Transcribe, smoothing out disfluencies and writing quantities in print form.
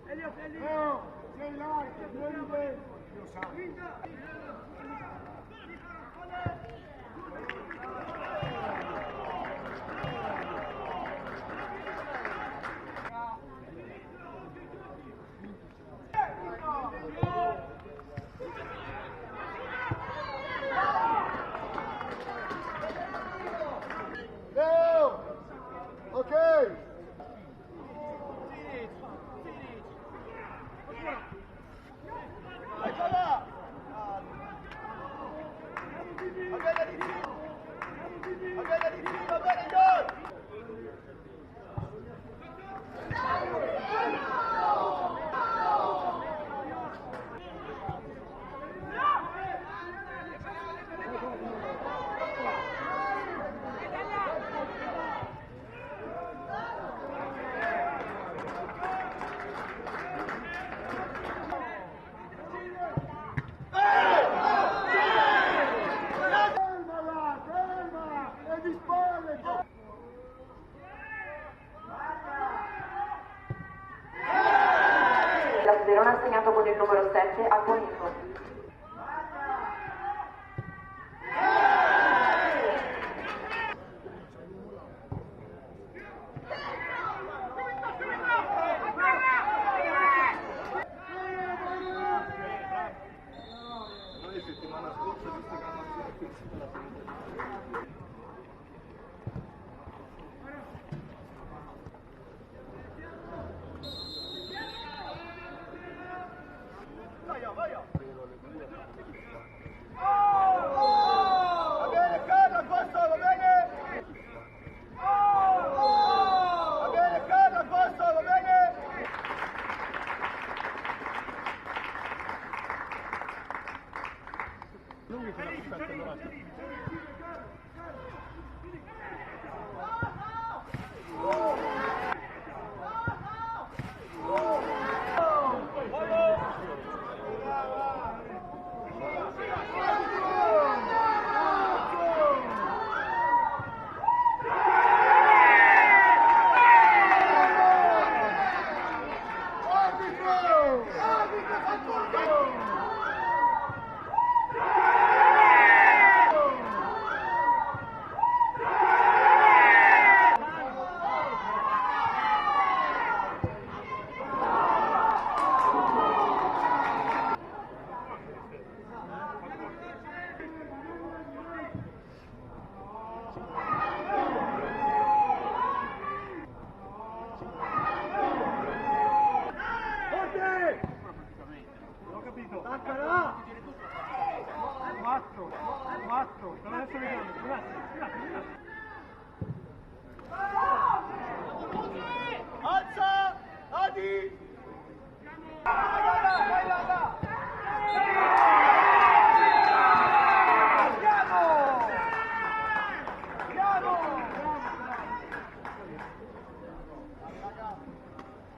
Leo, sei là, vieni dentro. Io so. Leo, ok. La Verona ha segnato con il numero 7 a Bonico. Settimana scorsa, visto che hanno acquisito la va bene Carlo, questo va bene? Va bene Carlo, questo va bene? Lunghi con la pistaccia davanti. Quattro, adesso vediamo, grazie. Alza, Adi!